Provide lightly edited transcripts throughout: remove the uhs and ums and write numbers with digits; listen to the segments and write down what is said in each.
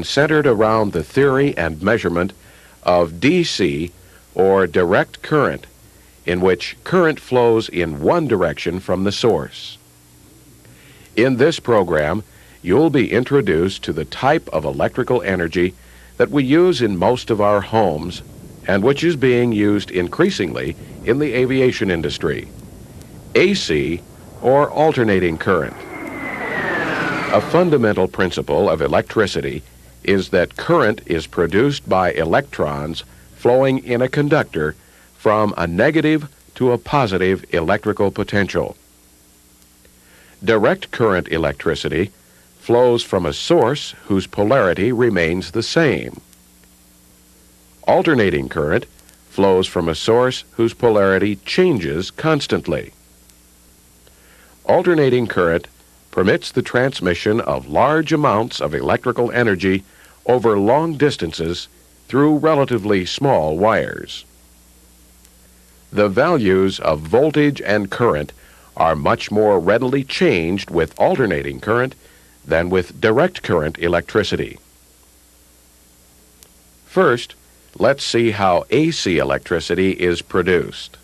centered around the theory and measurement of DC, or direct current, in which current flows in one direction from the source. In this program, you'll be introduced to the type of electrical energy that we use in most of our homes and which is being used increasingly in the aviation industry: AC, or alternating current. A fundamental principle of electricity is that current is produced by electrons flowing in a conductor from a negative to a positive electrical potential. Direct current electricity flows from a source whose polarity remains the same. Alternating current flows from a source whose polarity changes constantly. Alternating current permits the transmission of large amounts of electrical energy over long distances through relatively small wires. The values of voltage and current are much more readily changed with alternating current than with direct current electricity. First, let's see how AC electricity is produced.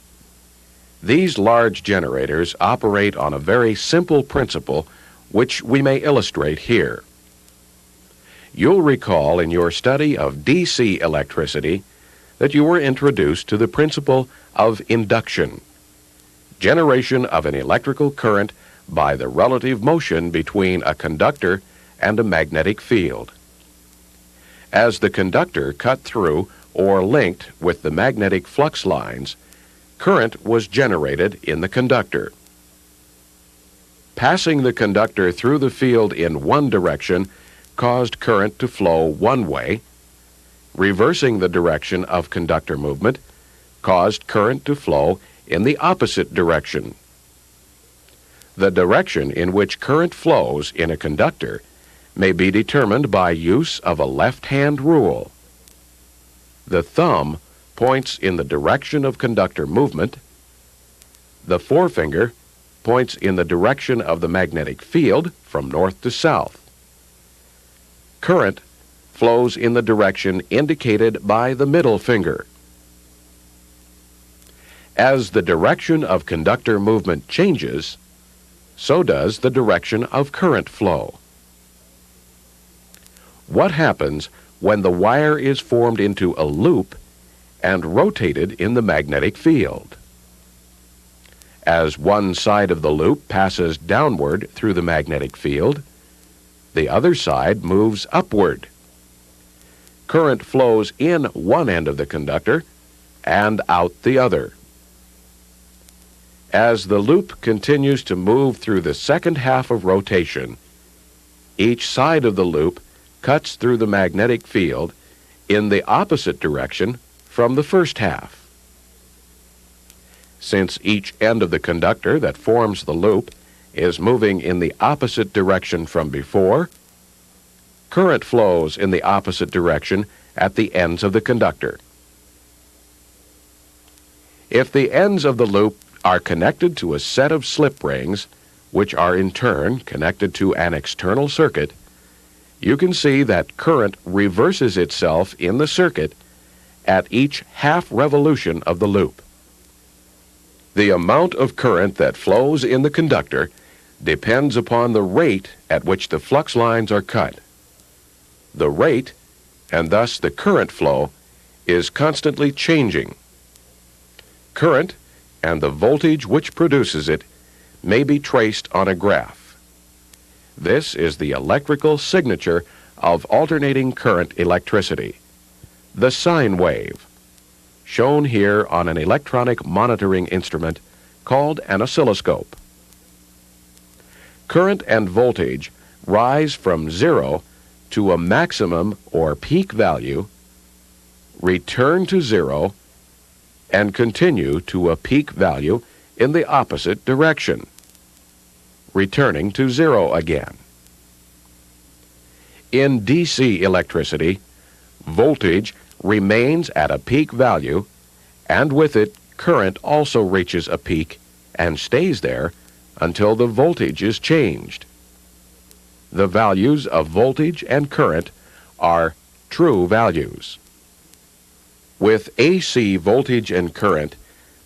These large generators operate on a very simple principle, which we may illustrate here. You'll recall in your study of DC electricity that you were introduced to the principle of induction, generation of an electrical current by the relative motion between a conductor and a magnetic field. As the conductor cut through or linked with the magnetic flux lines, current was generated in the conductor. Passing the conductor through the field in one direction caused current to flow one way. Reversing the direction of conductor movement caused current to flow in the opposite direction. The direction in which current flows in a conductor may be determined by use of a left-hand rule. The thumb points in the direction of conductor movement. The forefinger points in the direction of the magnetic field from north to south. Current flows in the direction indicated by the middle finger. As the direction of conductor movement changes, so does the direction of current flow. What happens when the wire is formed into a loop and rotated in the magnetic field? As one side of the loop passes downward through the magnetic field, the other side moves upward. Current flows in one end of the conductor and out the other. As the loop continues to move through the second half of rotation, each side of the loop cuts through the magnetic field in the opposite direction from the first half. Since each end of the conductor that forms the loop is moving in the opposite direction from before, current flows in the opposite direction at the ends of the conductor. If the ends of the loop are connected to a set of slip rings, which are in turn connected to an external circuit, you can see that current reverses itself in the circuit at each half revolution of the loop. The amount of current that flows in the conductor depends upon the rate at which the flux lines are cut. The rate, and thus the current flow, is constantly changing. Current and the voltage which produces it may be traced on a graph. This is the electrical signature of alternating current electricity, the sine wave, shown here on an electronic monitoring instrument called an oscilloscope. Current and voltage rise from zero to a maximum or peak value, return to zero, and continue to a peak value in the opposite direction, returning to zero again. In DC electricity, voltage remains at a peak value, and with it, current also reaches a peak and stays there until the voltage is changed. The values of voltage and current are true values. With AC voltage and current,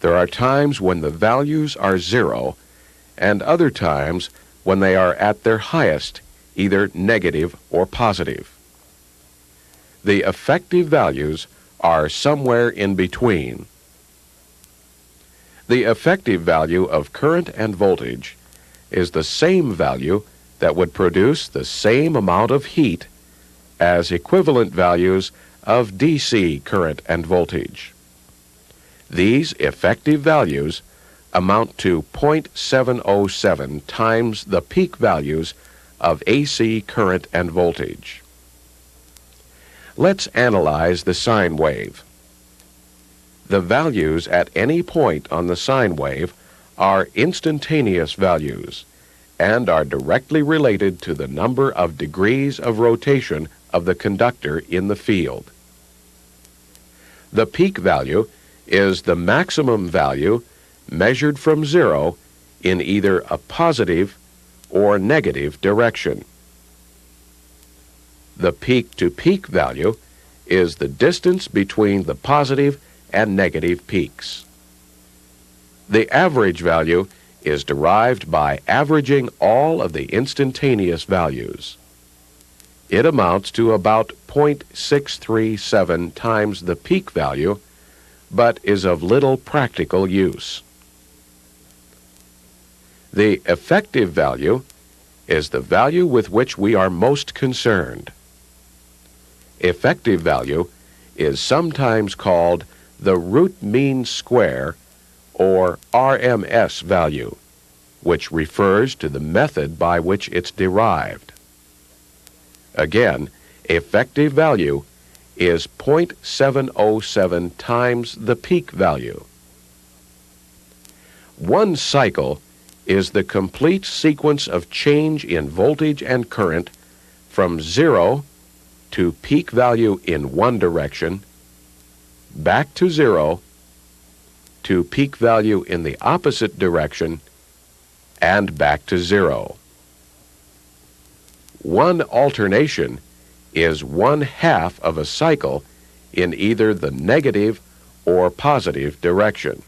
there are times when the values are zero and other times when they are at their highest, either negative or positive. The effective values are somewhere in between. The effective value of current and voltage is the same value that would produce the same amount of heat as equivalent values of DC current and voltage. These effective values amount to 0.707 times the peak values of AC current and voltage. Let's analyze the sine wave. The values at any point on the sine wave are instantaneous values and are directly related to the number of degrees of rotation of the conductor in the field. The peak value is the maximum value measured from zero in either a positive or negative direction. The peak-to-peak value is the distance between the positive and negative peaks. The average value is derived by averaging all of the instantaneous values. It amounts to about 0.637 times the peak value, but is of little practical use. The effective value is the value with which we are most concerned. Effective value is sometimes called the root mean square, or RMS value, which refers to the method by which it's derived. Again, effective value is 0.707 times the peak value. One cycle is the complete sequence of change in voltage and current from zero to peak value in one direction, back to zero, to peak value in the opposite direction, and back to zero. One alternation is 1/2 of a cycle in either the negative or positive direction.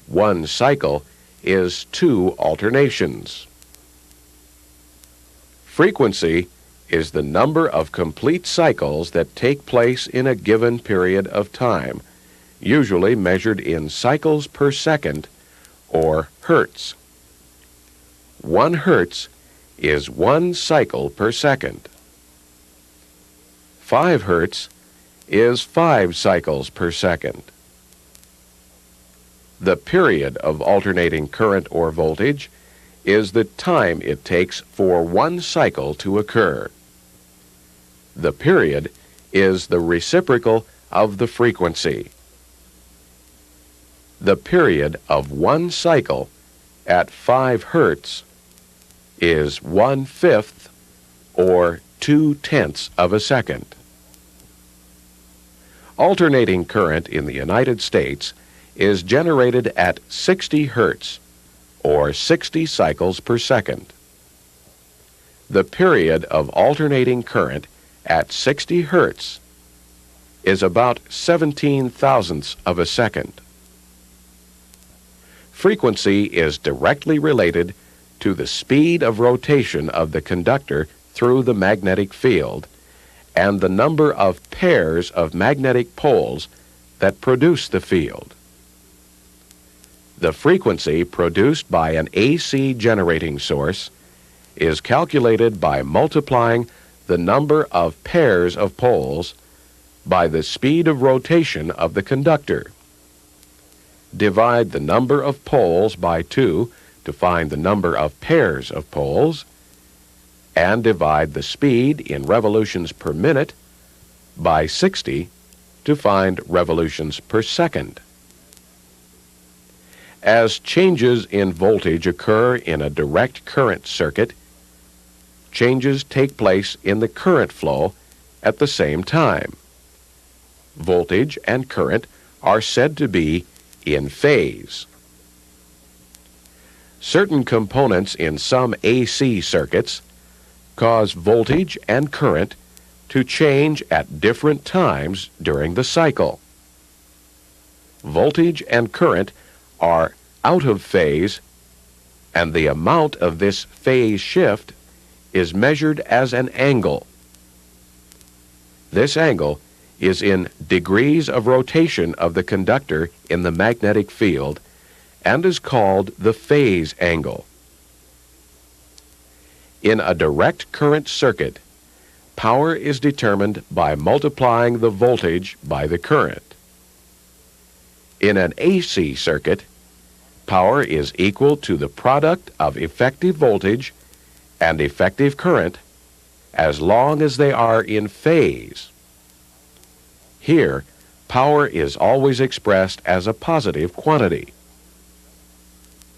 One cycle is 2 alternations. Frequency is the number of complete cycles that take place in a given period of time, usually measured in cycles per second, or hertz. 1 hertz is 1 cycle per second. 5 hertz is 5 cycles per second. The period of alternating current or voltage is the time it takes for 1 cycle to occur. The period is the reciprocal of the frequency. The period of 1 cycle at 5 hertz is 1/5 or 2/10 of a second. Alternating current in the United States is generated at 60 hertz or 60 cycles per second. The period of alternating current at 60 hertz is about 17/1000 of a second. Frequency is directly related to the speed of rotation of the conductor through the magnetic field and the number of pairs of magnetic poles that produce the field. The frequency produced by an AC generating source is calculated by multiplying the number of pairs of poles by the speed of rotation of the conductor. Divide the number of poles by 2 to find the number of pairs of poles, and divide the speed in revolutions per minute by 60 to find revolutions per second. As changes in voltage occur in a direct current circuit, changes take place in the current flow at the same time. Voltage and current are said to be in phase. Certain components in some AC circuits cause voltage and current to change at different times during the cycle. Voltage and current are out of phase, and the amount of this phase shift is measured as an angle. This angle is in degrees of rotation of the conductor in the magnetic field and is called the phase angle. In a direct current circuit, power is determined by multiplying the voltage by the current. In an AC circuit, power is equal to the product of effective voltage and effective current as long as they are in phase. Here, power is always expressed as a positive quantity.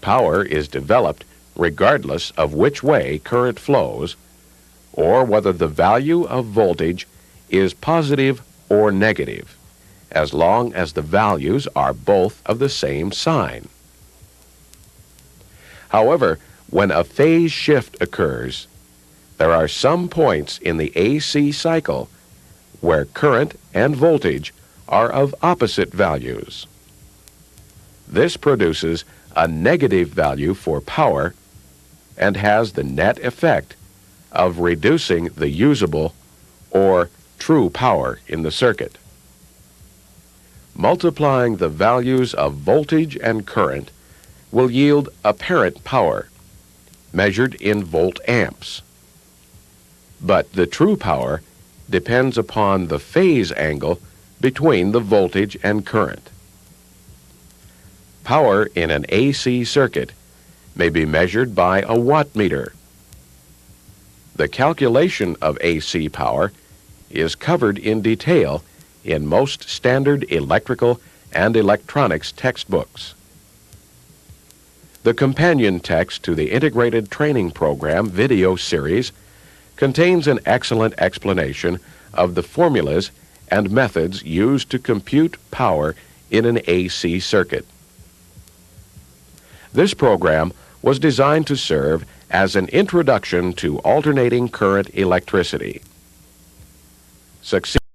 Power is developed regardless of which way current flows, or whether the value of voltage is positive or negative, as long as the values are both of the same sign. However, when a phase shift occurs, there are some points in the AC cycle where current and voltage are of opposite values. This produces a negative value for power and has the net effect of reducing the usable or true power in the circuit. Multiplying the values of voltage and current will yield apparent power, measured in volt amps. But the true power depends upon the phase angle between the voltage and current. Power in an AC circuit may be measured by a wattmeter. The calculation of AC power is covered in detail in most standard electrical and electronics textbooks. The companion text to the Integrated Training Program video series contains an excellent explanation of the formulas and methods used to compute power in an AC circuit. This program was designed to serve as an introduction to alternating current electricity. Succeed